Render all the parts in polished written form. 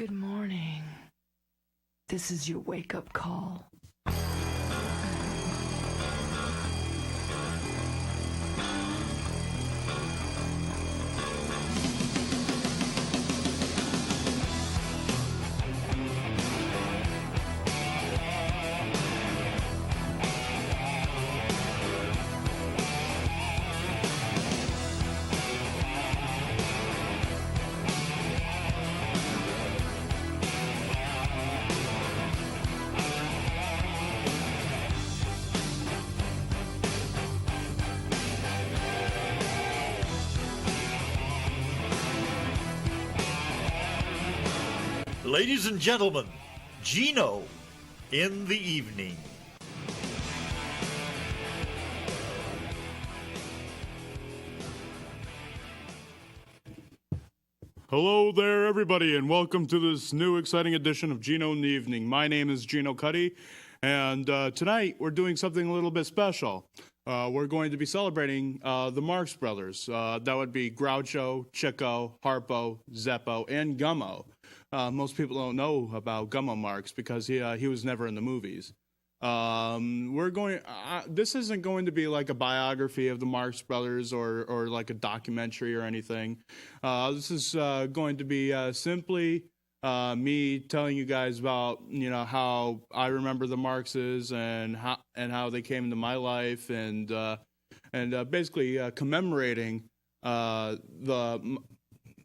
Good morning. This is your wake-up call. Ladies and gentlemen, Geno in the evening. Hello there, everybody, and welcome to this new exciting edition of Geno in the Evening. My name is Geno Cuddy, and tonight we're doing something a little bit special. We're going to be celebrating the Marx Brothers. That would be Groucho, Chico, Harpo, Zeppo, and Gummo. Most people don't know about Gummo Marx because he was never in the movies. This isn't going to be like a biography of the Marx Brothers or like a documentary or anything. This is going to be simply me telling you guys about how I remember the Marxes and how they came into my life and basically commemorating the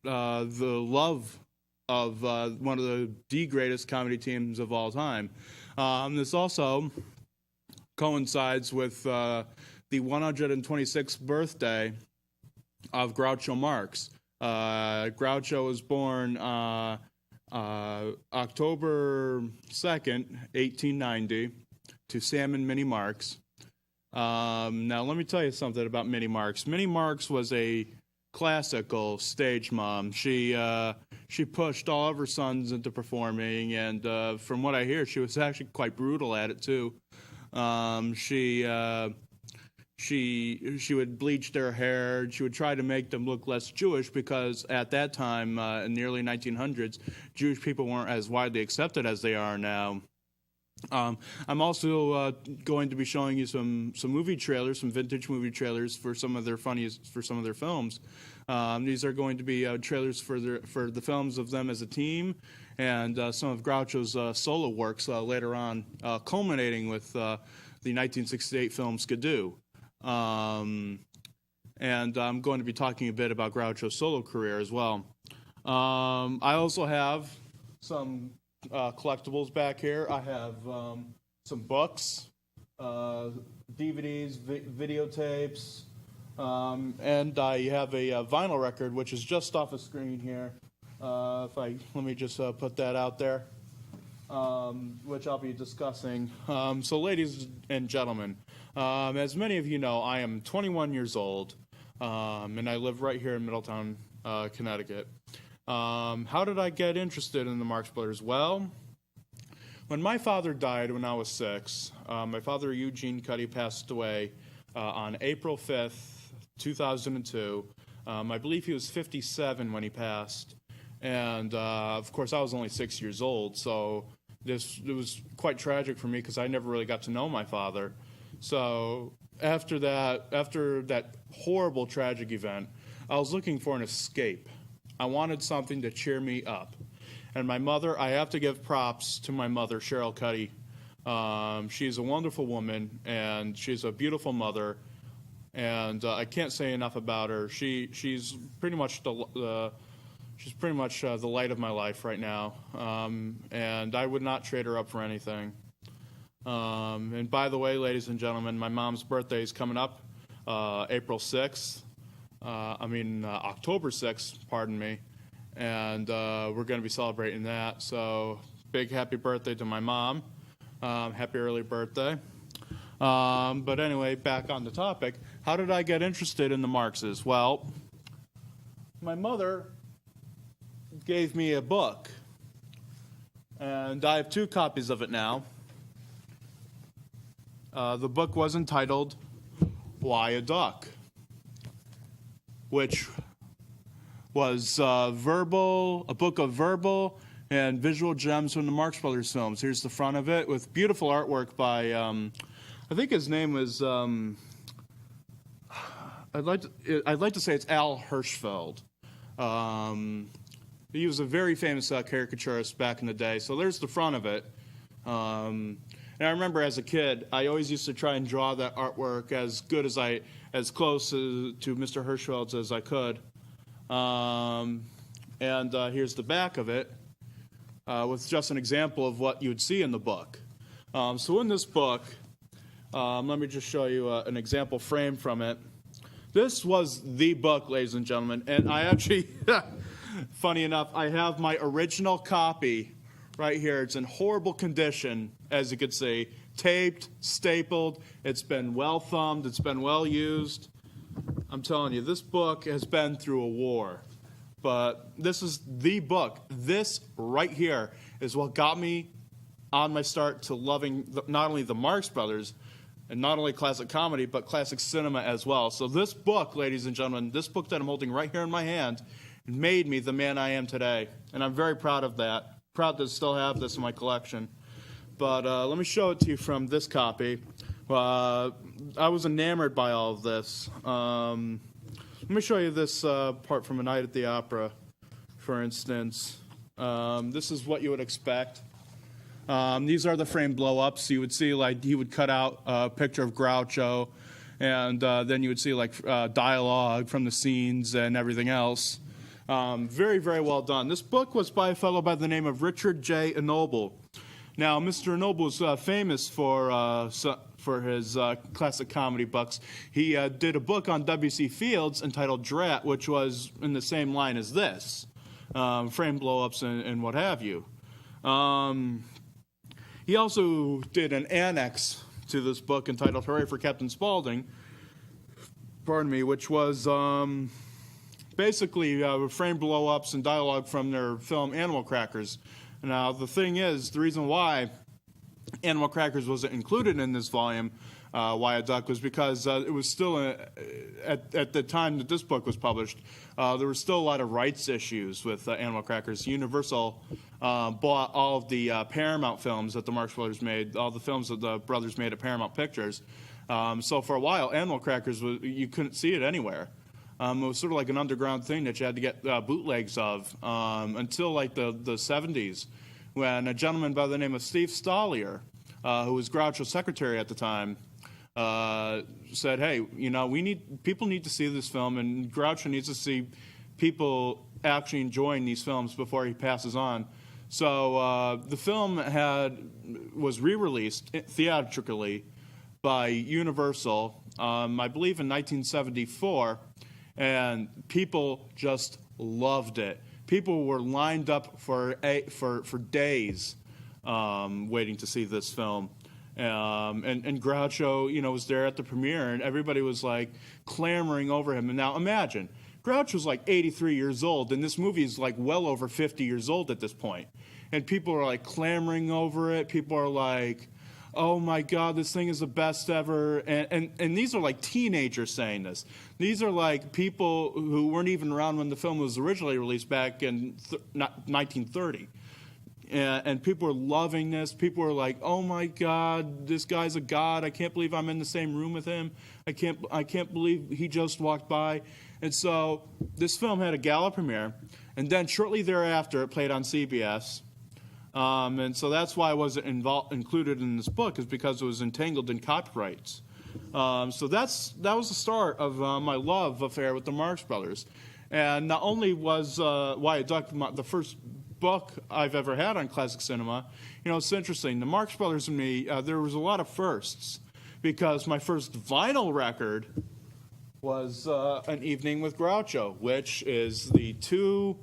love of one of the greatest comedy teams of all time. This also coincides with the 126th birthday of Groucho Marx. Groucho was born October 2nd, 1890, to Sam and Minnie Marx. Now, let me tell you something about Minnie Marx. Minnie Marx was a classical stage mom. She pushed all of her sons into performing, and from what I hear, she was actually quite brutal at it too. She would bleach their hair. She would try to make them look less Jewish because at that time, in the early 1900s, Jewish people weren't as widely accepted as they are now. I'm also going to be showing you some movie trailers, some vintage movie trailers for some of their films. These are going to be trailers for the films of them as a team, and some of Groucho's solo works later on, culminating with the 1968 film Skidoo. And I'm going to be talking a bit about Groucho's solo career as well. I also have some collectibles back here. I have some books, DVDs, videotapes, and I have a vinyl record, which is just off the screen here. Let me just put that out there, which I'll be discussing. So, ladies and gentlemen, as many of you know, I am 21 years old, and I live right here in Middletown, Connecticut. How did I get interested in the Marx Brothers? Well, when my father died when I was 6, my father, Eugene Cuddy, passed away on April 5th, 2002. I believe he was 57 when he passed. And, of course, I was only 6 years old, so it was quite tragic for me because I never really got to know my father. So after that horrible, tragic event, I was looking for an escape. I wanted something to cheer me up. And my mother, I have to give props to my mother, Cheryl Cuddy. She's a wonderful woman, and she's a beautiful mother, and I can't say enough about her. She's pretty much the light of my life right now, and I would not trade her up for anything. And by the way, ladies and gentlemen, my mom's birthday is coming up, October 6th, pardon me, and we're going to be celebrating that. So, big happy birthday to my mom. Happy early birthday. But anyway, back on the topic. How did I get interested in the Marxes? Well, my mother gave me a book, and I have 2 copies of it now. The book was entitled Why a Duck, which was a book of verbal and visual gems from the Marx Brothers films. Here's the front of it with beautiful artwork by, I think his name was, I'd like to say it's Al Hirschfeld. He was a very famous caricaturist back in the day. So there's the front of it. And I remember as a kid, I always used to try and draw that artwork as close to Mr. Hirschfeld's as I could. And here's the back of it with just an example of what you would see in the book. So in this book, let me just show you an example frame from it. This was the book, ladies and gentlemen, and I actually, funny enough, I have my original copy right here. It's in horrible condition, as you can see. Taped, stapled, it's been well thumbed, it's been well used. I'm telling you, this book has been through a war. But this is the book. This right here is what got me on my start to loving not only the Marx Brothers, and not only classic comedy, but classic cinema as well. So this book, ladies and gentlemen, this book that I'm holding right here in my hand, made me the man I am today. And I'm very proud of that. Proud to still have this in my collection. But let me show it to you from this copy. I was enamored by all of this. Let me show you this part from A Night at the Opera, for instance. This is what you would expect. These are the frame blow-ups. You would see, like, he would cut out a picture of Groucho, and then you would see, like, dialogue from the scenes and everything else. Very, very well done. This book was by a fellow by the name of Richard J. Enoble. Now, Mr. Enoble was famous for his classic comedy books. He did a book on W.C. Fields entitled Drat, which was in the same line as this, frame blow-ups and what have you. He also did an annex to this book entitled Hooray for Captain Spaulding, which was basically frame blow-ups and dialogue from their film Animal Crackers. Now, the thing is, the reason why Animal Crackers wasn't included in this volume, Wyatt Duck, was because it was still, at the time that this book was published, there were still a lot of rights issues with Animal Crackers. Universal bought all of the Paramount films that the Marx Brothers made, all the films that the brothers made at Paramount Pictures. So for a while, Animal Crackers, you couldn't see it anywhere. It was sort of like an underground thing that you had to get bootlegs of until like the 70s, when a gentleman by the name of Steve Stollier, who was Groucho's secretary at the time, said, "Hey, people need to see this film, and Groucho needs to see people actually enjoying these films before he passes on." So the film was re-released theatrically by Universal, I believe in 1974, and people just loved it. People were lined up for days waiting to see this film. And Groucho, was there at the premiere, and everybody was like clamoring over him. And now imagine, Groucho's like 83 years old, and this movie is like well over 50 years old at this point. And people are like clamoring over it. People are like, "Oh my God, this thing is the best ever." And these are like teenagers saying this. These are like people who weren't even around when the film was originally released back in 1930. And people are loving this. People are like, "Oh my God, this guy's a god. I can't believe I'm in the same room with him. I can't believe he just walked by." And so this film had a gala premiere, and then shortly thereafter it played on CBS. And so that's why it wasn't included in this book, is because it was entangled in copyrights. So that was the start of my love affair with the Marx Brothers. And not only was Wyatt Duck the first book I've ever had on classic cinema, it's interesting. The Marx Brothers and me, there was a lot of firsts, because my first vinyl record was An Evening with Groucho, which is the 2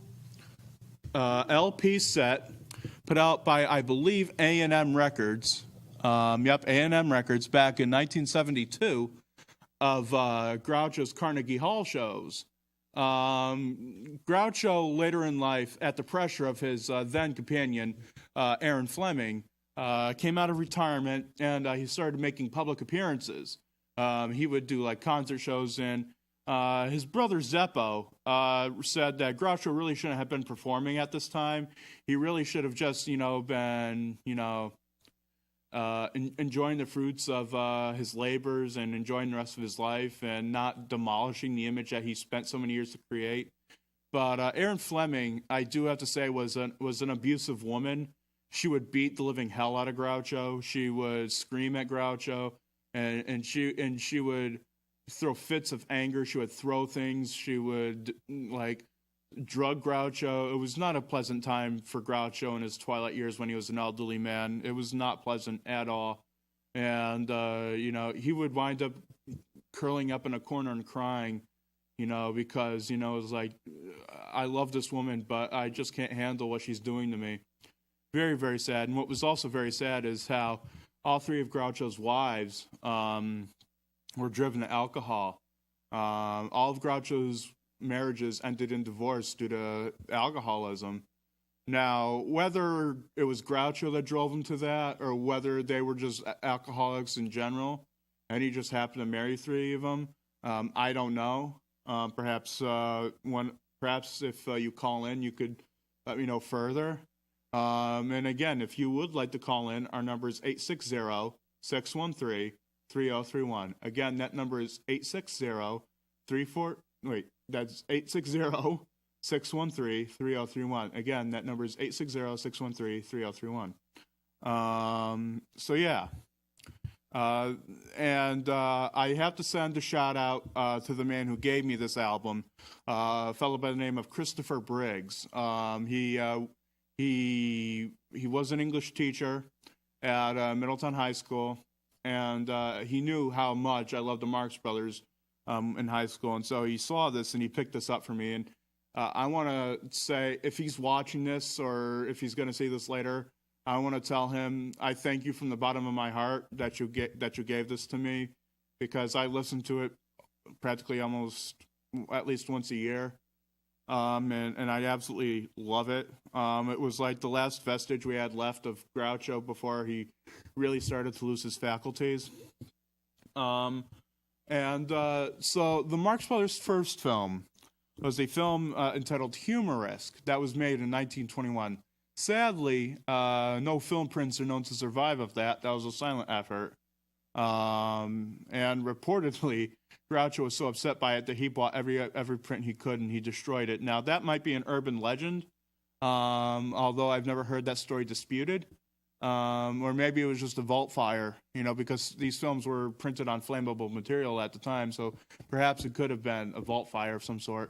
LP set put out by, I believe, A&M Records. A&M Records back in 1972 of Groucho's Carnegie Hall shows. Groucho, later in life, at the pressure of his then companion, Aaron Fleming, came out of retirement, and he started making public appearances. He would do like concert shows in his brother Zeppo said that Groucho really shouldn't have been performing at this time. He really should have just, been, enjoying the fruits of his labors and enjoying the rest of his life and not demolishing the image that he spent so many years to create. But Erin Fleming, I do have to say, was an abusive woman. She would beat the living hell out of Groucho. She would scream at Groucho, and she would throw fits of anger. She would throw things. She would drug Groucho. It was not a pleasant time for Groucho in his twilight years when he was an elderly man. It was not pleasant at all. And he would wind up curling up in a corner and crying, because it was like, I love this woman, but I just can't handle what she's doing to me. Very, very sad. And what was also very sad is how all three of Groucho's wives were driven to alcohol. All of Groucho's marriages ended in divorce due to alcoholism. Now, whether it was Groucho that drove them to that, or whether they were just alcoholics in general, and he just happened to marry three of them, I don't know. Perhaps if you call in, you could let me know further. And again, if you would like to call in, our number is 860-613-3031. Again, that number is 860-613-3031. Again, that number is 860-613-3031. And I have to send a shout out to the man who gave me this album, a fellow by the name of Christopher Briggs. He was an English teacher at Middletown High School, and he knew how much I loved the Marx Brothers in high school, and so he saw this and he picked this up for me. And I want to say, if he's watching this or if he's going to see this later, I want to tell him I thank you from the bottom of my heart that you gave this to me, because I listen to it practically almost at least once a year. And I absolutely love it. It was like the last vestige we had left of Groucho before he really started to lose his faculties. So the Marx Brothers' first film was a film entitled Humorisk that was made in 1921. Sadly, no film prints are known to survive of that. That was a silent effort. And reportedly, Groucho was so upset by it that he bought every print he could and he destroyed it. Now, that might be an urban legend, although I've never heard that story disputed. Or maybe it was just a vault fire, because these films were printed on flammable material at the time, so perhaps it could have been a vault fire of some sort.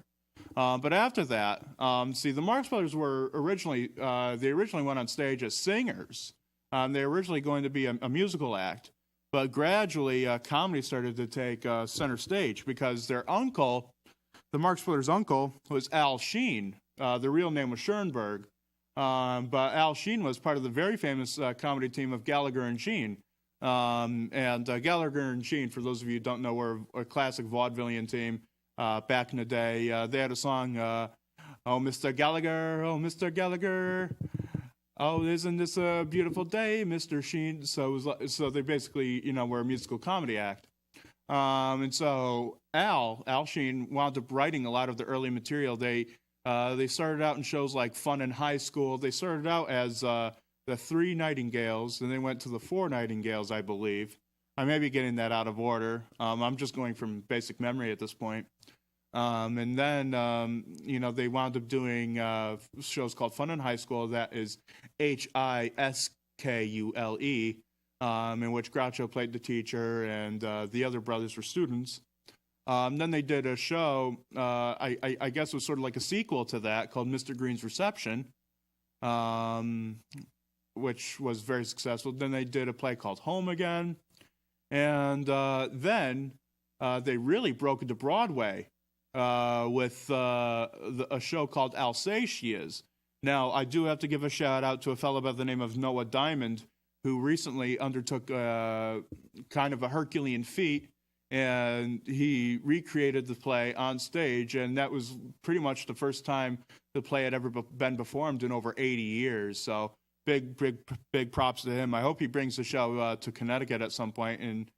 But after that, the Marx Brothers were originally went on stage as singers. They were originally going to be a musical act. But gradually, comedy started to take center stage because their uncle, the Marx Brothers' uncle, was Al Sheen. The real name was Schoenberg. But Al Sheen was part of the very famous comedy team of Gallagher and Sheen. And Gallagher and Sheen, for those of you who don't know, were a classic vaudevillian team back in the day. They had a song, Oh, Mr. Gallagher, oh, Mr. Gallagher. Oh, isn't this a beautiful day, Mr. Sheen? So they basically, were a musical comedy act. And so Al Sheen wound up writing a lot of the early material. They started out in shows like Fun in High School. They started out as the Three Nightingales, and they went to the Four Nightingales, I believe. I may be getting that out of order. I'm just going from basic memory at this point. And then, they wound up doing shows called Fun in High School, that is Hiskule, in which Groucho played the teacher and the other brothers were students. Then they did a show, I guess it was sort of like a sequel to that, called Mr. Green's Reception, which was very successful. Then they did a play called Home Again. And then they really broke into Broadway with a show called Alsatias. Now, I do have to give a shout out to a fellow by the name of Noah Diamond, who recently undertook kind of a Herculean feat, and he recreated the play on stage, and that was pretty much the first time the play had ever been performed in over 80 years. So big props to him. I hope he brings the show to Connecticut at some point, and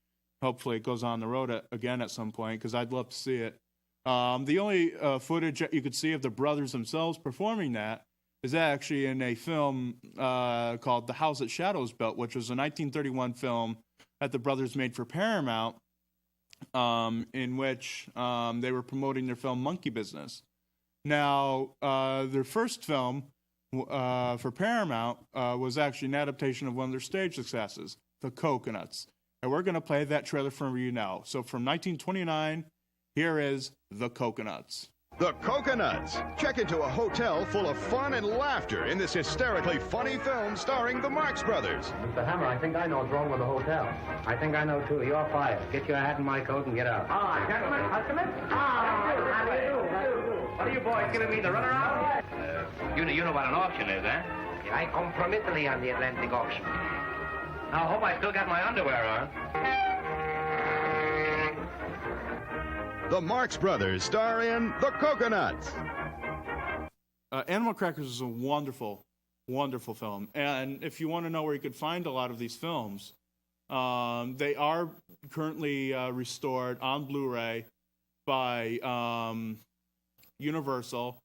hopefully it goes on the road again at some point, because I'd love to see it. The only footage that you could see of the brothers themselves performing that is actually in a film called The House That Shadows Built, which was a 1931 film that the brothers made for Paramount, in which they were promoting their film Monkey Business. Now, their first film for Paramount was actually an adaptation of one of their stage successes, The Coconuts. And we're going to play that trailer for you now. So from 1929, here is The Coconuts. The Coconuts. Check into a hotel full of fun and laughter in this hysterically funny film starring the Marx Brothers. Mr. Hammer, I think I know what's wrong with the hotel. I think I know, too. You're fired. Get your hat and my coat and get out. Hi, gentlemen, customers. How do you do? What are you boys giving me the runaround? You know what an auction is, eh? I come from Italy on the Atlantic auction. Now, I hope I still got my underwear on. The Marx Brothers star in The Coconuts. Animal Crackers is a wonderful, wonderful film. And if you want to know where you could find a lot of these films, they are currently restored on Blu-ray by Universal.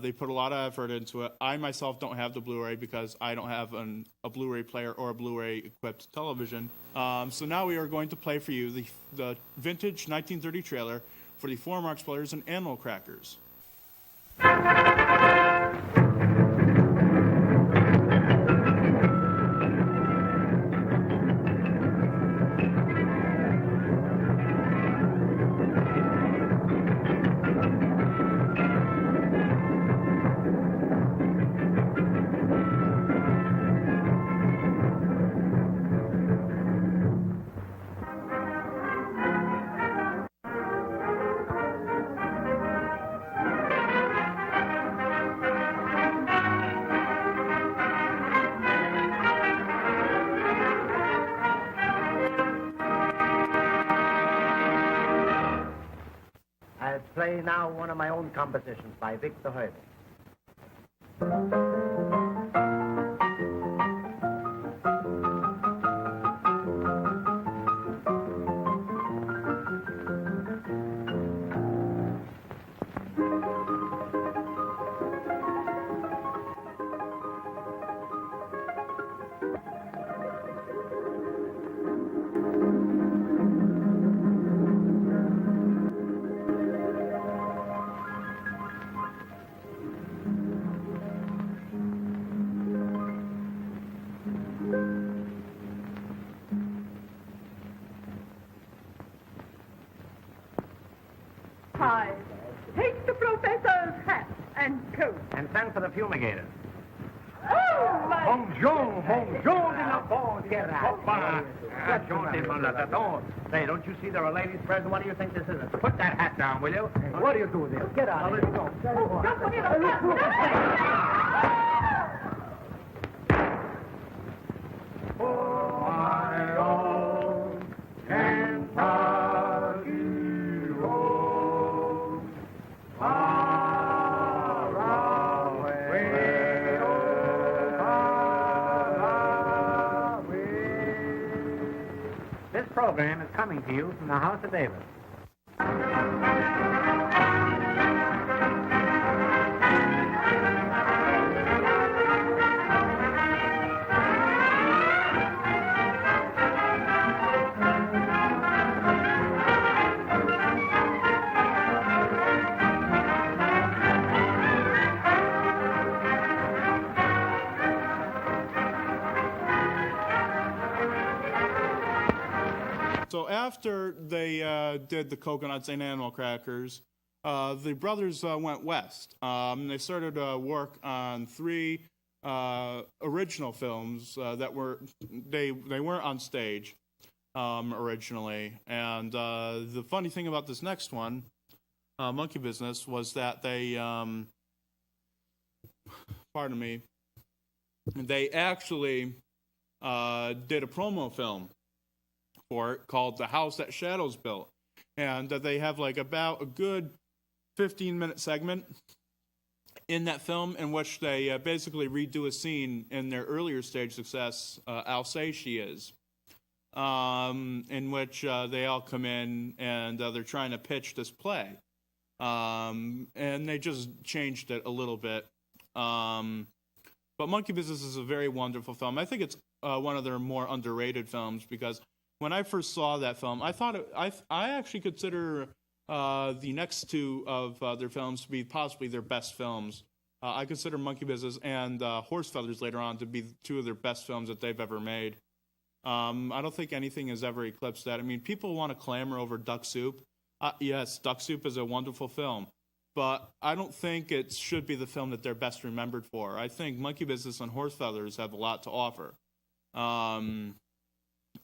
They put a lot of effort into it. I myself don't have the Blu-ray because I don't have a Blu-ray player or a Blu-ray equipped television. So now we are going to play for you the vintage 1930 trailer for the four Marx Brothers and Animal Crackers. I'll play now one of my own compositions by Victor Herbert. Hi. Take the professor's hat and coat. And send for the fumigator. Oh, my Bonjour, bonjour de la bonne Say, don't you see there are ladies present? What do you think this is? Put that hat down, will you? What do you do with this? Get out of here. Just put it on. This program is coming to you from the House of David. So after they did the Coconuts and Animal Crackers, the brothers went west. They started work on three original films that they weren't on stage originally. And the funny thing about this next one, Monkey Business, was that they, pardon me, they actually did a promo film for it called The House That Shadows Built. And they have like about a good 15-minute segment in that film in which they basically redo a scene in their earlier stage success, I'll Say She Is, in which they all come in and they're trying to pitch this play. and they just changed it a little bit. But Monkey Business is a very wonderful film. I think it's one of their more underrated films because when I first saw that film, I thought I actually consider the next two of their films to be possibly their best films. I consider Monkey Business and Horse Feathers later on to be two of their best films that they've ever made. I don't think anything has ever eclipsed that. I mean, people want to clamor over Duck Soup. Yes, Duck Soup is a wonderful film, but I don't think it should be the film that they're best remembered for. I think Monkey Business and Horse Feathers have a lot to offer.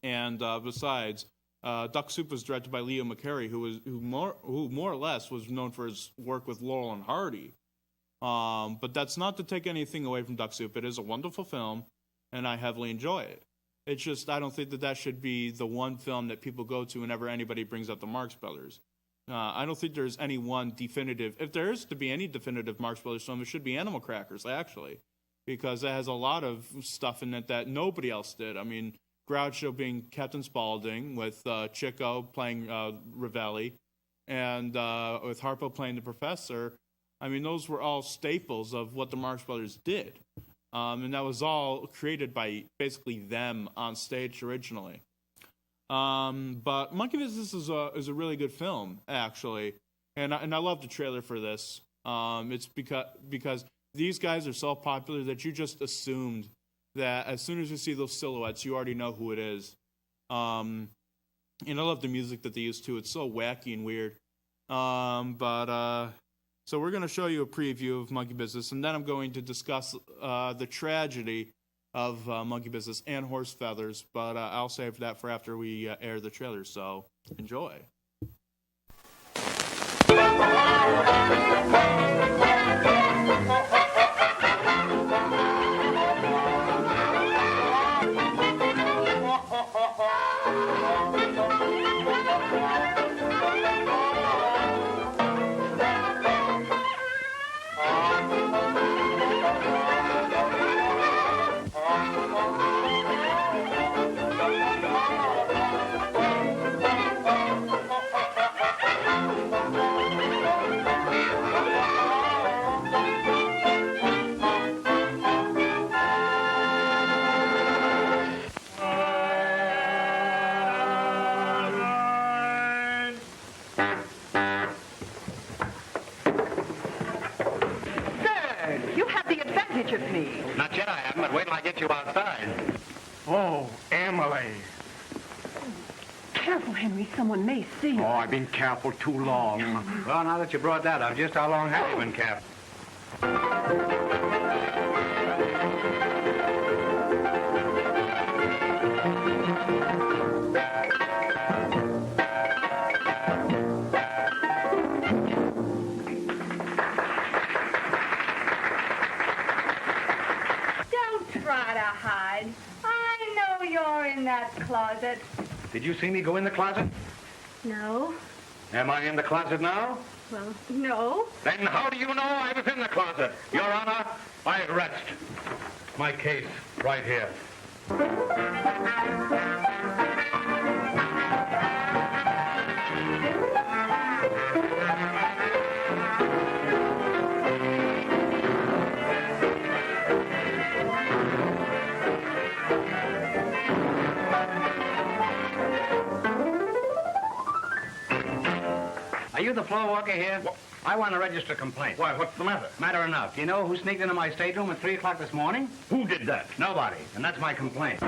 Besides, Duck Soup was directed by Leo McCarey, who more or less was known for his work with Laurel and Hardy. But that's not to take anything away from Duck Soup. It is a wonderful film, and I heavily enjoy it. It's just I don't think that should be the one film that people go to whenever anybody brings up the Marx Brothers. I don't think there's any one definitive. If there is to be any definitive Marx Brothers film, it should be Animal Crackers, actually, because it has a lot of stuff in it that nobody else did. I mean, Groucho being Captain Spaulding, with Chico playing Ravelli, and with Harpo playing the Professor. I mean, those were all staples of what the Marx Brothers did. And that was all created by basically them on stage originally. But Monkey Business is a really good film, actually. And I love the trailer for this. It's because these guys are so popular that you just assumed that as soon as you see those silhouettes, you already know who it is. And I love the music that they use, too. It's so wacky and weird. So we're going to show you a preview of Monkey Business, and then I'm going to discuss the tragedy of Monkey Business and Horse Feathers, but I'll save that for after we air the trailer, so enjoy. Of me. Not yet I haven't, but wait till I get you outside. Oh, Emily. Careful, Henry. Someone may see you. Oh, I've been careful too long. Well, now that you brought that up, just how long have you been careful? In that closet. Did you see me go in the closet? No. Am I in the closet now? Well, no. Then how do you know I was in the closet? Your Honor, I rest my case right here. Are you the floor walker here? What? I want to register a complaint. Why, what's the matter? Matter enough. Do you know who sneaked into my stateroom at 3 o'clock this morning? Who did that? Nobody. And that's my complaint.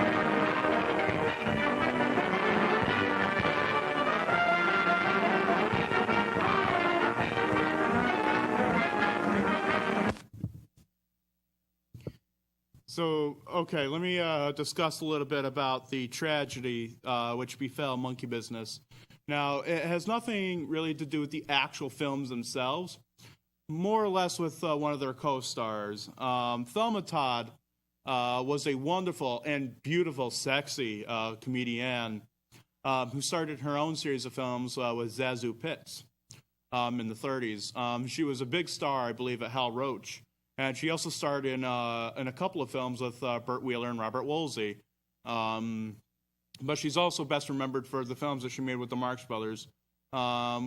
So, okay, let me discuss a little bit about the tragedy which befell Monkey Business. Now, it has nothing really to do with the actual films themselves, more or less with one of their co-stars. Thelma Todd was a wonderful and beautiful, sexy comedian who started her own series of films with Zazu Pitts in the 30s. She was a big star, I believe, at Hal Roach. And she also starred in a couple of films with Burt Wheeler and Robert Woolsey. But she's also best remembered for the films that she made with the Marx Brothers,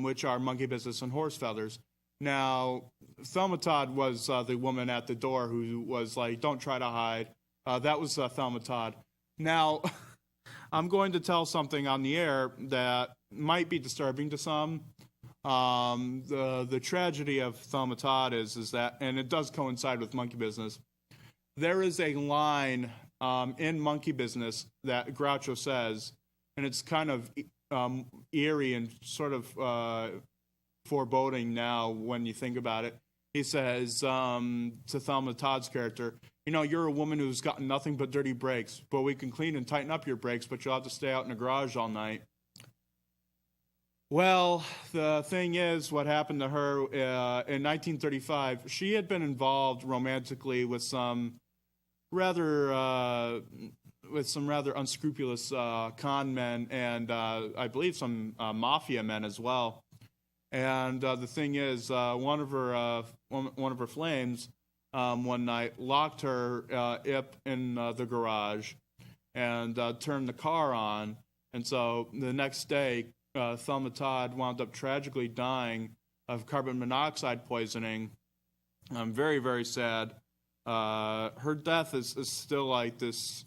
which are Monkey Business and Horse Feathers. Now, Thelma Todd was the woman at the door who was like, don't try to hide. That was Thelma Todd. Now, I'm going to tell something on the air that might be disturbing to some. The tragedy of Thelma Todd is that, and it does coincide with Monkey Business, there is a line in Monkey Business that Groucho says, and it's kind of eerie and sort of foreboding now when you think about it. He says to Thelma Todd's character, you know, you're a woman who's got nothing but dirty brakes, but we can clean and tighten up your brakes, but you'll have to stay out in the garage all night. Well, the thing is, what happened to her in 1935, she had been involved romantically with some rather unscrupulous con men and I believe some mafia men as well. And the thing is, one of her flames one night locked her up in the garage and turned the car on. And so the next day, Thelma Todd wound up tragically dying of carbon monoxide poisoning. Very, very sad. Her death is still like this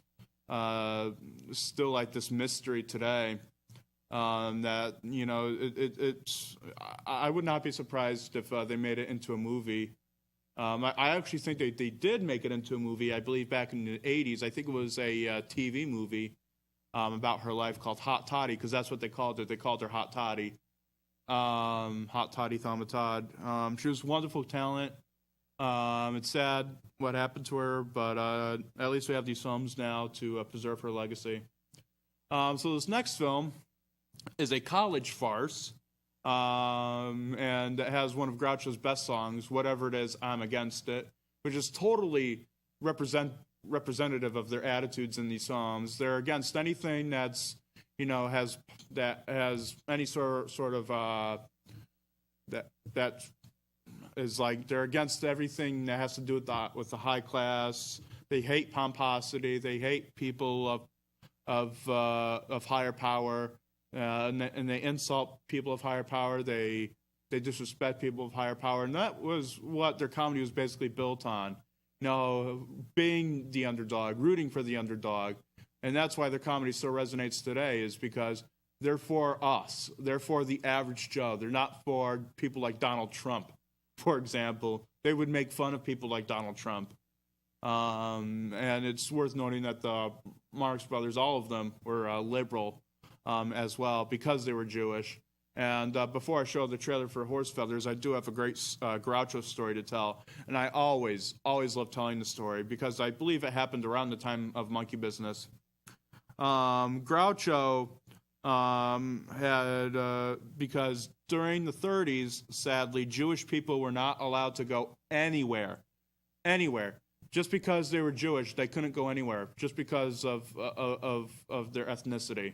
mystery today. That, you know, it's I would not be surprised if they made it into a movie. I actually think they did make it into a movie, I believe, back in the 80s. I think it was a TV movie about her life called Hot Toddy, because that's what they called her. They called her Hot Toddy. Hot Toddy Thelma Todd. She was a wonderful talent. It's sad what happened to her, but at least we have these films now to preserve her legacy. So this next film is a college farce, and it has one of Groucho's best songs, Whatever It Is, I'm Against It, which is totally representative of their attitudes in these songs. They're against anything that's, you know, has any sort of that is like, they're against everything that has to do with the high class. They hate pomposity. They hate people of higher power. And they insult people of higher power. They disrespect people of higher power, and that was what their comedy was basically built on. You know, being the underdog, rooting for the underdog, and that's why their comedy still resonates today. Is because they're for us. They're for the average Joe. They're not for people like Donald Trump, for example. They would make fun of people like Donald Trump. And it's worth noting that the Marx Brothers, all of them, were liberal. As well, because they were Jewish. And before I show the trailer for Horse Feathers, I do have a great Groucho story to tell. And I always love telling the story because I believe it happened around the time of Monkey Business. Groucho had, because during the 30s, sadly, Jewish people were not allowed to go anywhere. Just because they were Jewish, they couldn't go anywhere, just because of their ethnicity.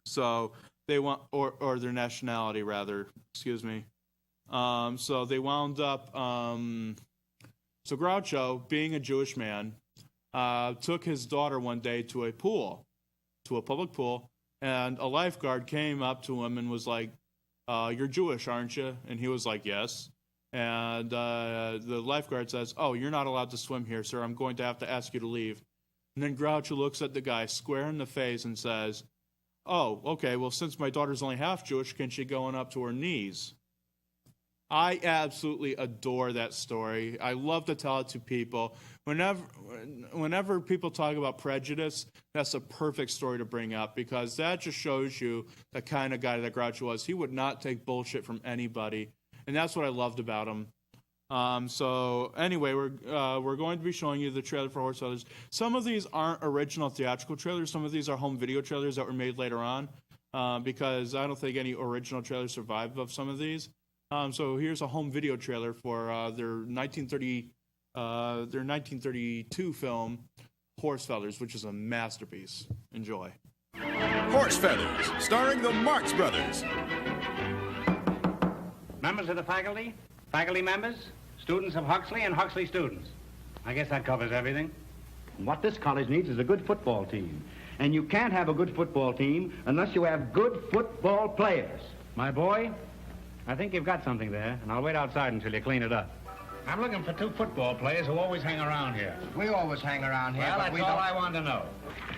So they want, or their nationality rather, excuse me. So they wound up, so Groucho, being a Jewish man, took his daughter one day to a public pool, and a lifeguard came up to him and was like, you're Jewish, aren't you? And he was like, yes. And the lifeguard says, oh, you're not allowed to swim here, sir. I'm going to have to ask you to leave. And then Groucho looks at the guy square in the face and says, oh, okay, well, since my daughter's only half Jewish, can she go on up to her knees? I absolutely adore that story. I love to tell it to people. Whenever people talk about prejudice, that's a perfect story to bring up because that just shows you the kind of guy that Groucho was. He would not take bullshit from anybody, and that's what I loved about him. So anyway, we're going to be showing you the trailer for Horse Feathers. Some of these aren't original theatrical trailers. Some of these are home video trailers that were made later on, because I don't think any original trailers survive of some of these. So here's a home video trailer for their 1932 film Horse Feathers, which is a masterpiece. Enjoy. Horse Feathers, starring the Marx Brothers. Members of the faculty, faculty members, students of Huxley and Huxley students. I guess that covers everything. What this college needs is a good football team. And you can't have a good football team unless you have good football players. My boy, I think you've got something there, and I'll wait outside until you clean it up. I'm looking for 2 football players who always hang around here. We always hang around here, Well, but that's we all don't... I want to know.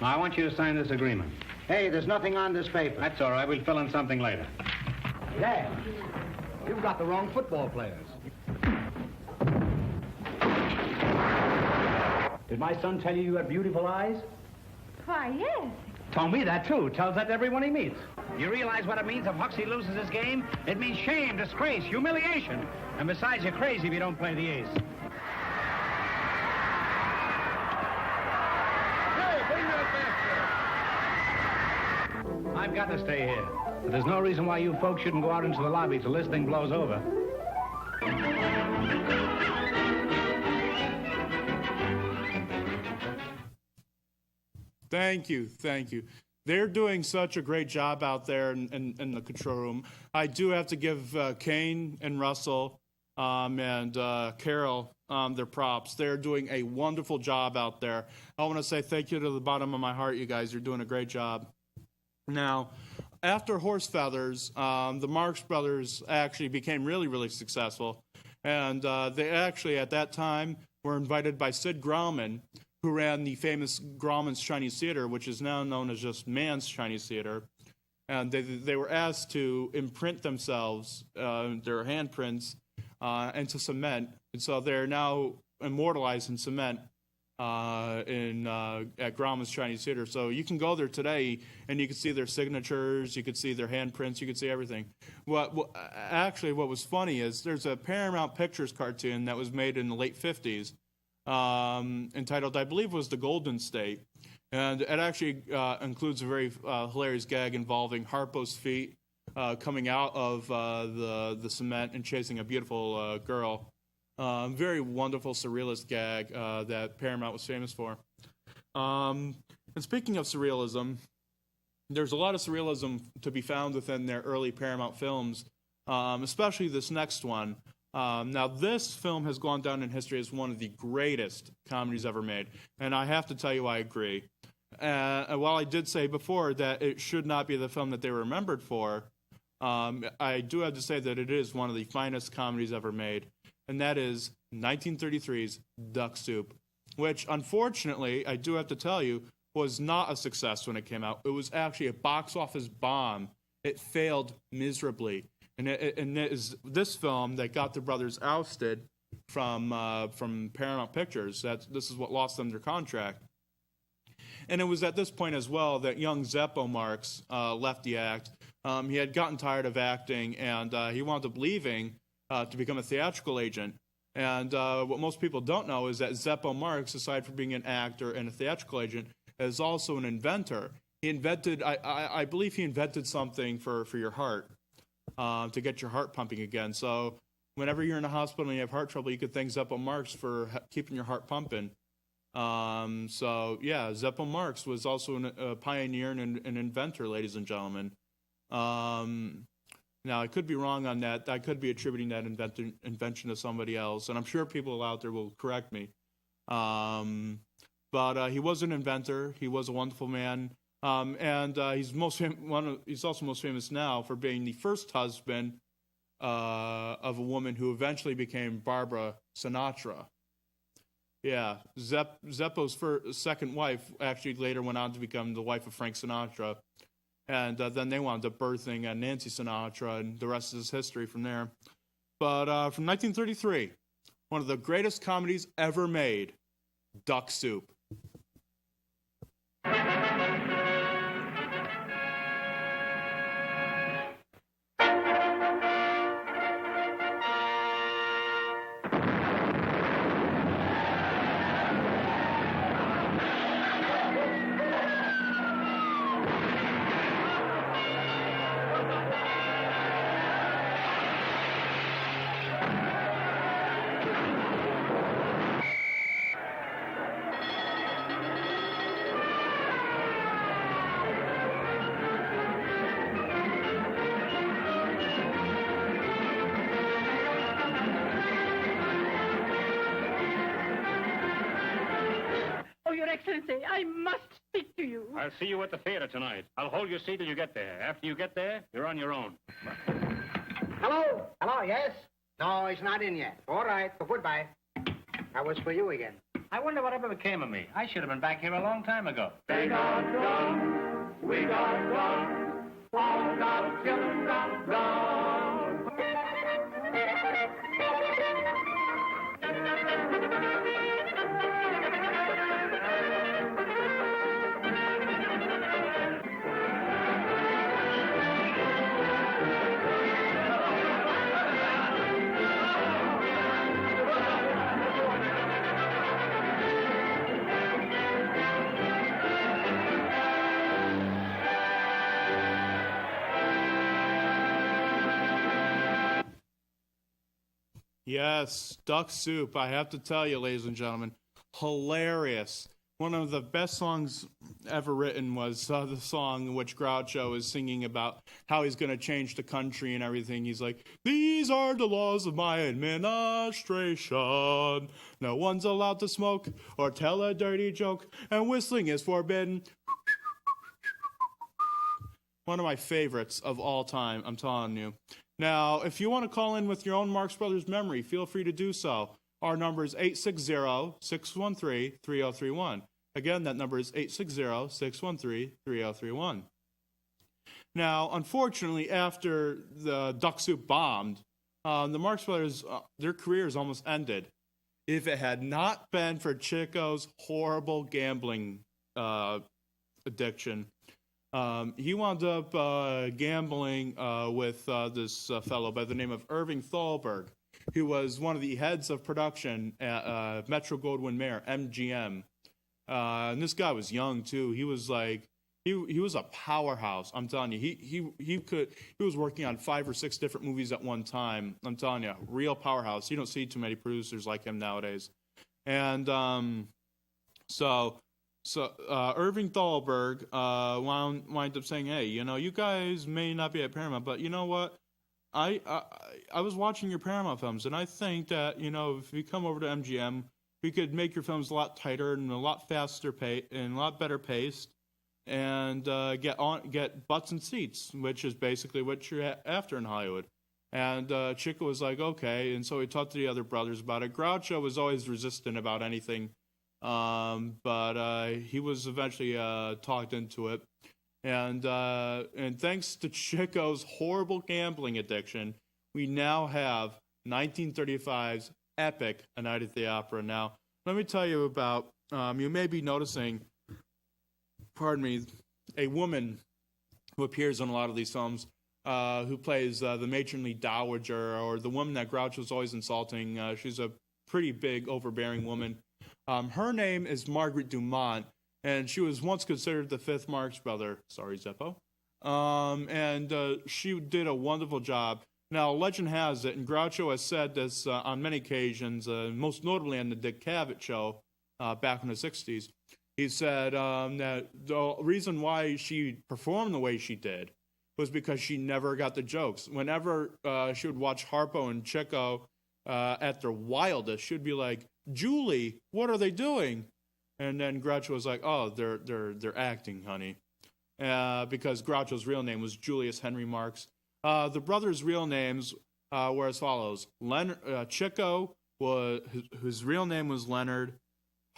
Now, I want you to sign this agreement. Hey, there's nothing on this paper. That's all right. We'll fill in something later. Dad, you've got the wrong football players. Did my son tell you you had beautiful eyes? Why, yes. Told me that, too. Tells that to everyone he meets. You realize what it means if Huxley loses his game? It means shame, disgrace, humiliation. And besides, you're crazy if you don't play the ace. Hey, bring that back here. I've got to stay here. But there's no reason why you folks shouldn't go out into the lobby till this thing blows over. Thank you, thank you. They're doing such a great job out there in the control room. I do have to give Kane and Russell and Carol their props. They're doing a wonderful job out there. I want to say thank you to the bottom of my heart, you guys. You're doing a great job. Now, after Horse Feathers, the Marx Brothers actually became really, really successful. And they actually, at that time, were invited by Sid Grauman, who ran the famous Grauman's Chinese Theater, which is now known as just Mann's Chinese Theater. And they were asked to imprint themselves, their handprints, into cement. And so they're now immortalized in cement at Grauman's Chinese Theater. So you can go there today, and you can see their signatures, you can see their handprints, you can see everything. What was funny is there's a Paramount Pictures cartoon that was made in the late 50s, entitled, I believe, was The Golden State. And it actually includes a very hilarious gag involving Harpo's feet coming out of the cement and chasing a beautiful girl. Very wonderful surrealist gag that Paramount was famous for. And speaking of surrealism, there's a lot of surrealism to be found within their early Paramount films, especially this next one. Now, this film has gone down in history as one of the greatest comedies ever made, and I have to tell you I agree. While I did say before that it should not be the film that they were remembered for, I do have to say that it is one of the finest comedies ever made, and that is 1933's Duck Soup, which, unfortunately, I do have to tell you, was not a success when it came out. It was actually a box office bomb. It failed miserably. And it is this film that got the brothers ousted from Paramount Pictures. This is what lost them their contract. And it was at this point as well that young Zeppo Marx left the act. He had gotten tired of acting, and he wound up leaving to become a theatrical agent. And what most people don't know is that Zeppo Marx, aside from being an actor and a theatrical agent, is also an inventor. He invented, I believe he invented something for your heart. To get your heart pumping again. So whenever you're in a hospital and you have heart trouble, you could thank Zeppo Marx for keeping your heart pumping. So yeah, Zeppo Marx was also a pioneer and an inventor, ladies and gentlemen. Now, I could be wrong on that. I could be attributing that invention to somebody else, and I'm sure people out there will correct me. But he was an inventor. He was a wonderful man. And he's also most famous now for being the first husband of a woman who eventually became Barbara Sinatra. Yeah, Zeppo's second wife actually later went on to become the wife of Frank Sinatra. And then they wound up birthing Nancy Sinatra, and the rest is history from there. But from 1933, one of the greatest comedies ever made, Duck Soup. Oh, Your Excellency, I must speak to you. I'll see you at the theater tonight. I'll hold your seat till you get there. After you get there, you're on your own. Hello? Hello, yes? No, he's not in yet. All right, well, goodbye. That was for you again. I wonder whatever became of me. I should have been back here a long time ago. They got gone, we got gone, all got children got gone. Yes, Duck Soup. I have to tell you, ladies and gentlemen, hilarious. One of the best songs ever written was the song in which Groucho is singing about how he's going to change the country and everything. He's like, these are the laws of my administration. No one's allowed to smoke or tell a dirty joke, and whistling is forbidden. One of my favorites of all time, I'm telling you. Now, if you want to call in with your own Marx Brothers memory, feel free to do so. Our number is 860-613-3031. Again, that number is 860-613-3031. Now, unfortunately, after the Duck Soup bombed, the Marx Brothers, their careers almost ended. If it had not been for Chico's horrible gambling addiction, he wound up gambling with this fellow by the name of Irving Thalberg, who was one of the heads of production at Metro-Goldwyn-Mayer, MGM. And this guy was young too. He was like, he was a powerhouse. I'm telling you, he was working on 5 or 6 different movies at one time. I'm telling you, real powerhouse. You don't see too many producers like him nowadays. And so Irving Thalberg wound up saying, hey, you guys may not be at Paramount, but you know what? I was watching your Paramount films, and I think that, if you come over to MGM, we could make your films a lot tighter and a lot faster and a lot better paced, and get butts and seats, which is basically what you're after in Hollywood. And Chico was like, okay, and so he talked to the other brothers about it. Groucho was always resistant about anything. But he was eventually talked into it, and thanks to Chico's horrible gambling addiction, we now have 1935's epic A Night at the Opera. Now, let me tell you about. You may be noticing, a woman who appears in a lot of these films, who plays the matronly dowager, or the woman that Groucho's always insulting. She's a pretty big, overbearing woman. Her name is Margaret Dumont, and she was once considered the 5th Marx brother. Sorry, Zeppo. And she did a wonderful job. Now, legend has it, and Groucho has said this on many occasions, most notably on the Dick Cavett show back in the 60s. He said that the reason why she performed the way she did was because she never got the jokes. Whenever she would watch Harpo and Chico at their wildest, she'd be like, Julie, what are they doing? And then Groucho was like, oh, they're acting, honey. Because Groucho's real name was Julius Henry Marx. The brothers' real names were as follows. Chico, whose real name was Leonard.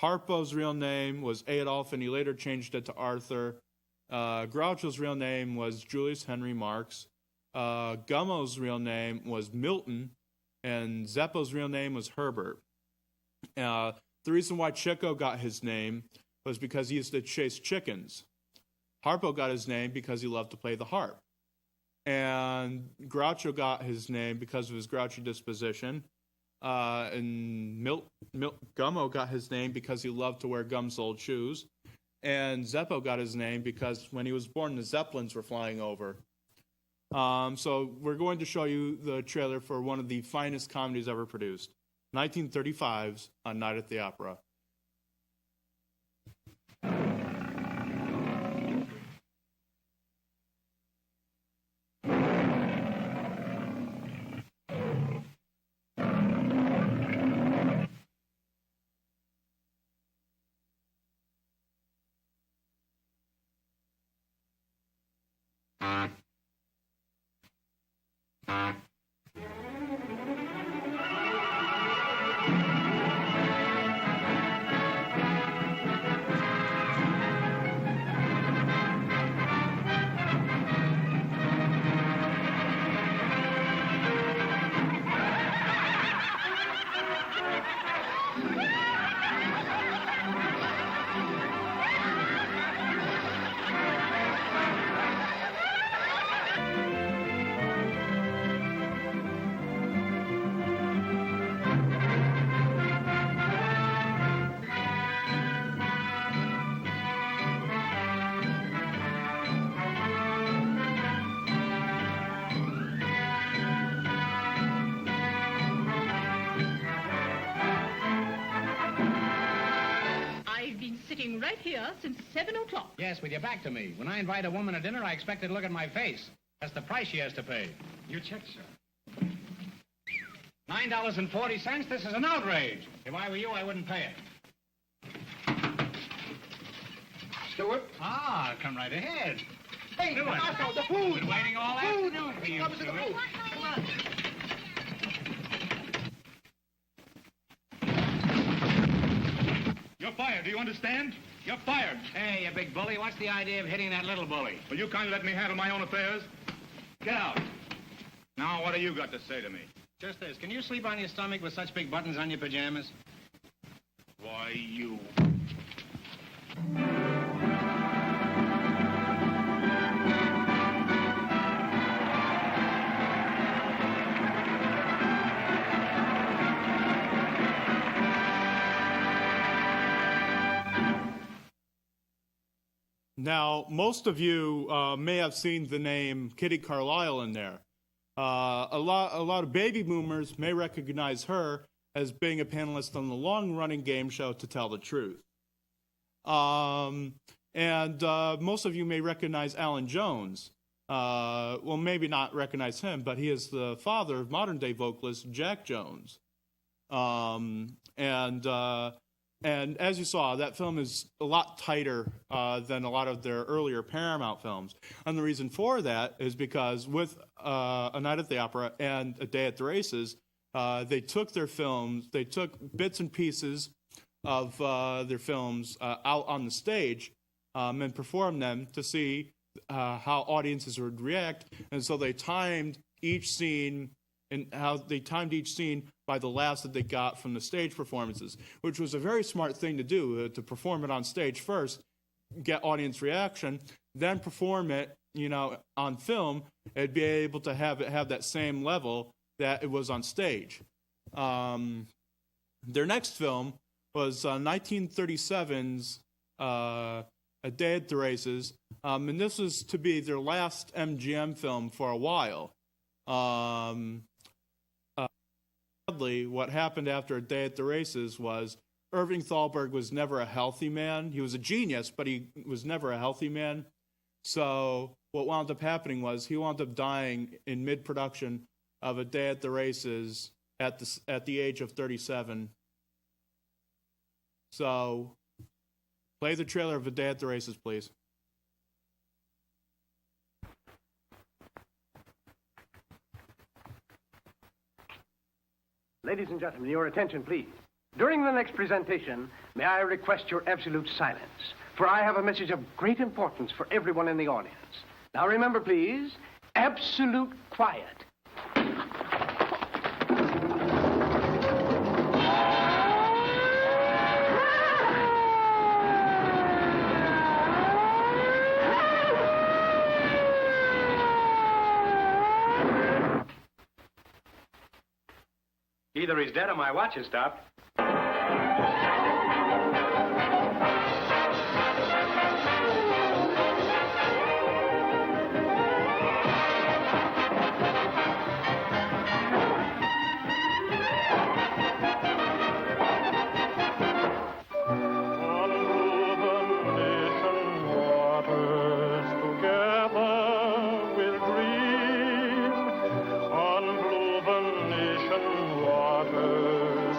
Harpo's real name was Adolf, and he later changed it to Arthur. Groucho's real name was Julius Henry Marx. Gummo's real name was Milton, and Zeppo's real name was Herbert. The reason why Chico got his name was because he used to chase chickens. Harpo got his name because he loved to play the harp. And Groucho got his name because of his grouchy disposition. And Gummo got his name because he loved to wear gum-soled shoes. And Zeppo got his name because when he was born, the Zeppelins were flying over. So we're going to show you the trailer for one of the finest comedies ever produced. 1935's A Night at the Opera. Right here since 7 o'clock. Yes, with your back to me. When I invite a woman to dinner, I expect her to look at my face. That's the price she has to pay. You check, sir. $9.40? This is an outrage. If I were you, I wouldn't pay it. Stewart? Ah, come right ahead. Hey, Stewart. Marco, the food! Been waiting all afternoon for you, Comes to the Stewart. food. Come on. You're fired, do you understand? You're fired. Hey, you big bully, what's the idea of hitting that little bully? Will you kindly let me handle my own affairs? Get out. Now, what do you got to say to me? Just this. Can you sleep on your stomach with such big buttons on your pajamas? Why, you... Now, most of you may have seen the name Kitty Carlisle in there. A lot of baby boomers may recognize her as being a panelist on the long-running game show To Tell the Truth. And most of you may recognize Alan Jones. Well, maybe not recognize him, but he is the father of modern-day vocalist Jack Jones. And as you saw, that film is a lot tighter than a lot of their earlier Paramount films. And the reason for that is because with A Night at the Opera and A Day at the Races, they took their films, they took bits and pieces of their films out on the stage and performed them to see how audiences would react. And so they timed each scene by the laughs that they got from the stage performances, which was a very smart thing to do, to perform it on stage first, get audience reaction, then perform it, on film, and be able to have it have that same level that it was on stage. Their next film was 1937's A Day at the Races, and this was to be their last MGM film for a while. Sadly, what happened after A Day at the Races was Irving Thalberg was never a healthy man. He was a genius, but he was never a healthy man. So what wound up happening was he wound up dying in mid-production of A Day at the Races at the age of 37. So play the trailer of A Day at the Races, please. Ladies and gentlemen, your attention, please. During the next presentation, may I request your absolute silence, for I have a message of great importance for everyone in the audience. Now remember, please, absolute quiet. Either he's dead or my watch has stopped.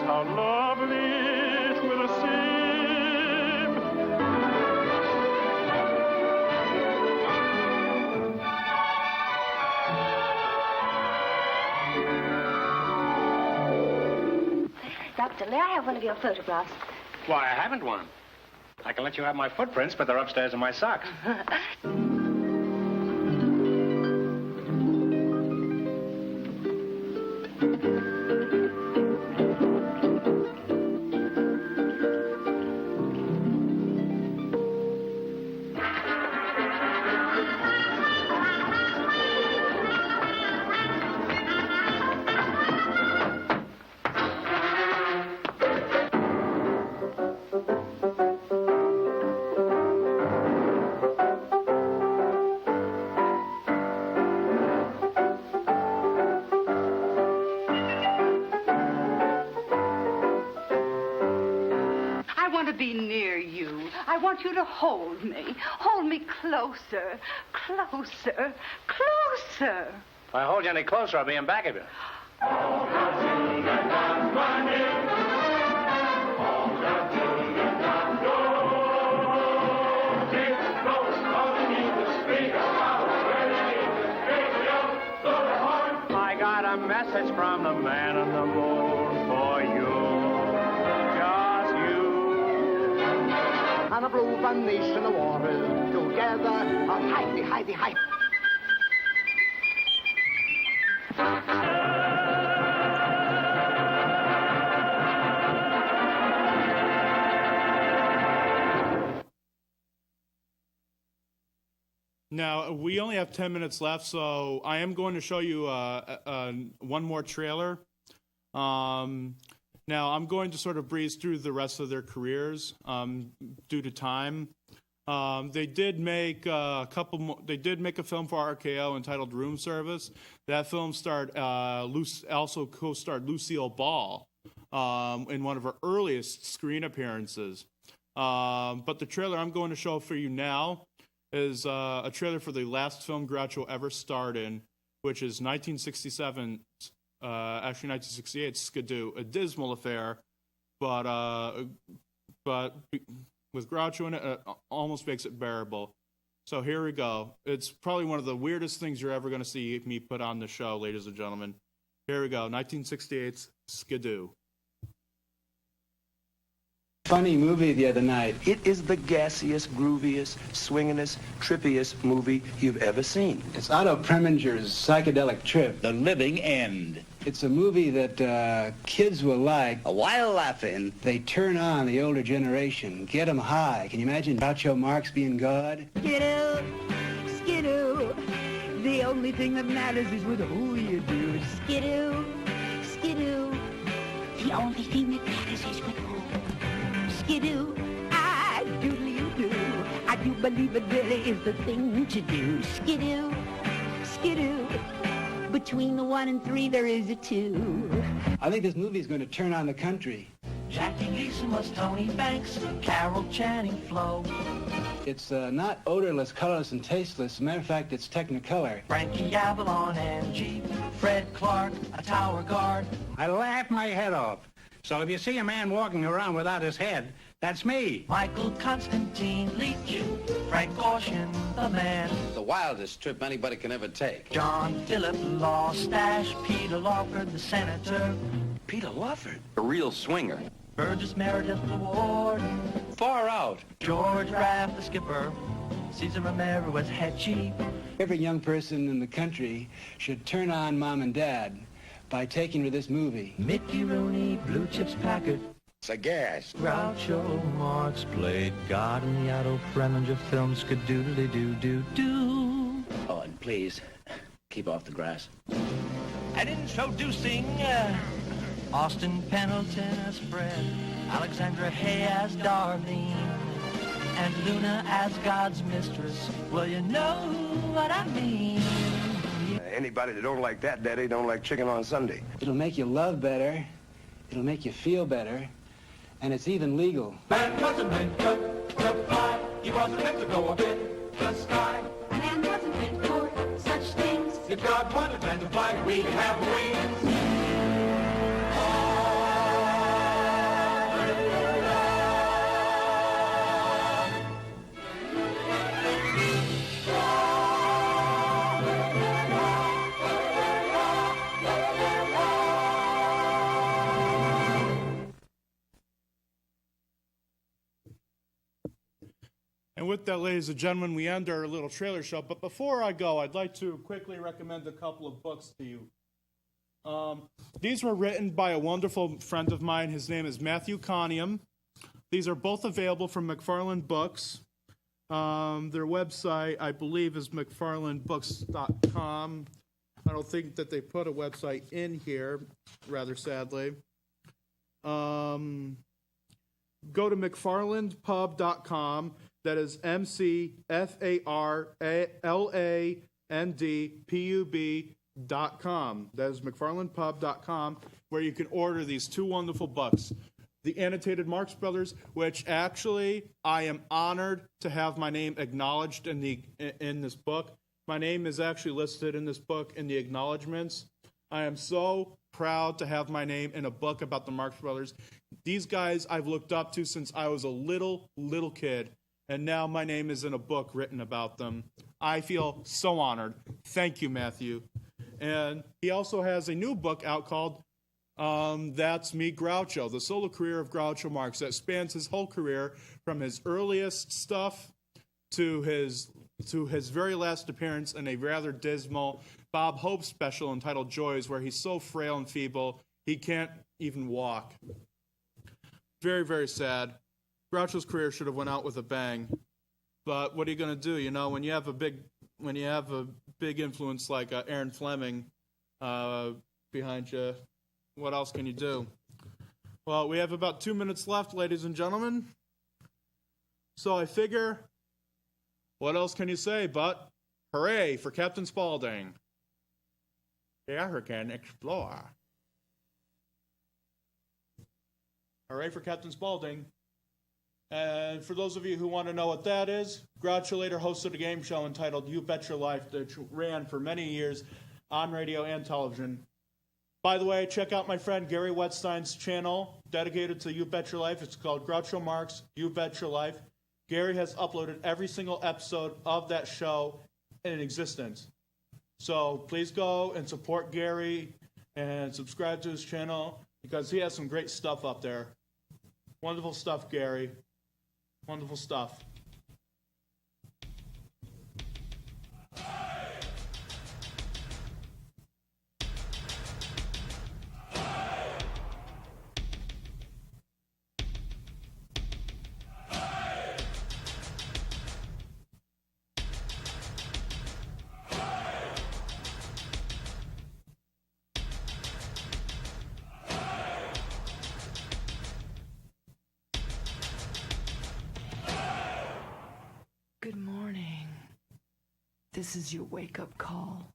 How long Dudley. I have one of your photographs. Why, I haven't one. I can let you have my footprints, but they're upstairs in my socks. I want to be near you. I want you to hold me. Hold me closer, closer, closer. If I hold you any closer, I'll be in back of you. I got a message from the man on the moon for you. Just you. On a blue nation of waters, together, hidey, hidey, hidey. Now, we only have 10 minutes left, so I am going to show you one more trailer. Now, I'm going to sort of breeze through the rest of their careers due to time. They did make They did make a film for RKO entitled Room Service. That film starred also co-starred Lucille Ball in one of her earliest screen appearances. But the trailer I'm going to show for you now is a trailer for the last film Groucho ever starred in, which is 1967. Actually 1968, Skidoo, a dismal affair, but with Groucho in it, it almost makes it bearable. So here we go. It's probably one of the weirdest things you're ever going to see me put on the show, ladies and gentlemen. Here we go, 1968's Skidoo. Funny movie the other night. It is the gassiest, grooviest, swingingest, trippiest movie you've ever seen. It's Otto Preminger's Psychedelic Trip. The Living End. It's a movie that kids will like. A while laughing. They turn on the older generation, get them high. Can you imagine Groucho Marx being God? Skidoo, skidoo. The only thing that matters is with who you do. Skidoo, skidoo. The only thing that matters is with who. Skidoo, I doodly-oo-doo. I do believe it really is the thing to do. Skidoo, skidoo. Between the 1 and 3, there is a 2. I think this movie is going to turn on the country. Jackie Gleason was Tony Banks, Carol Channing Flo. It's not odorless, colorless, and tasteless. As a matter of fact, it's Technicolor. Frankie Avalon and Jeep, Fred Clark, a tower guard. I laugh my head off. So if you see a man walking around without his head, that's me. Michael Constantine Leach, Frank Gorshin, the man. The wildest trip anybody can ever take. John Philip Lawstash, Peter Lawford, the senator. Peter Lawford, a real swinger. Burgess Meredith, the warden. Far out. George Raft, the skipper. Cesar Romero was head chief. Every young person in the country should turn on Mom and Dad by taking to this movie. Mickey Rooney, Blue Chips Packard. It's a gas. Groucho Marx played God in the Otto Preminger film Skadoodly-doo-doo-doo. Oh, and please, keep off the grass. And introducing Austin Pendleton as Fred, Alexandra Hay as Darlene, and Luna as God's mistress. Well, you know what I mean. Anybody that don't like that, Daddy, don't like chicken on Sunday. It'll make you love better. It'll make you feel better. And it's even legal. Man wasn't meant to fly. He wasn't meant to go up in the sky. A man wasn't meant for such things. If God wanted man to fly, we'd have wings. with that, ladies and gentlemen, we end our little trailer show. But before I go, I'd like to quickly recommend a couple of books to you. These were written by a wonderful friend of mine. His name is Matthew Conium. These are both available from McFarland Books. Their website, I believe, is mcfarlandbooks.com. I don't think that they put a website in here, rather sadly. Go to mcfarlandpub.com. That is mcfarlandpub.com. That is mcfarlandpub.com, where you can order these two wonderful books. The annotated Marx Brothers, which actually I am honored to have my name acknowledged in this book. My name is actually listed in this book in the acknowledgments. I am so proud to have my name in a book about the Marx Brothers. These guys I've looked up to since I was a little kid, and now my name is in a book written about them. I feel so honored. Thank you, Matthew. And he also has a new book out called That's Me, Groucho, the solo career of Groucho Marx, that spans his whole career from his earliest stuff to his very last appearance in a rather dismal Bob Hope special entitled Joys, where he's so frail and feeble he can't even walk. Very, very sad. Groucho's career should have went out with a bang. But what are you going to do? You know, when you have a big influence like Aaron Fleming behind you, what else can you do? Well, we have about 2 minutes left, ladies and gentlemen. So I figure, what else can you say but hooray for Captain Spaulding, the African explorer. Hooray for Captain Spaulding. And for those of you who want to know what that is, Groucho later hosted a game show entitled You Bet Your Life that ran for many years on radio and television. By the way, check out my friend Gary Wetstein's channel dedicated to You Bet Your Life. It's called Groucho Marx, You Bet Your Life. Gary has uploaded every single episode of that show in existence. So please go and support Gary and subscribe to his channel because he has some great stuff up there. Wonderful stuff, Gary. Wonderful stuff. Good morning. This is your wake-up call.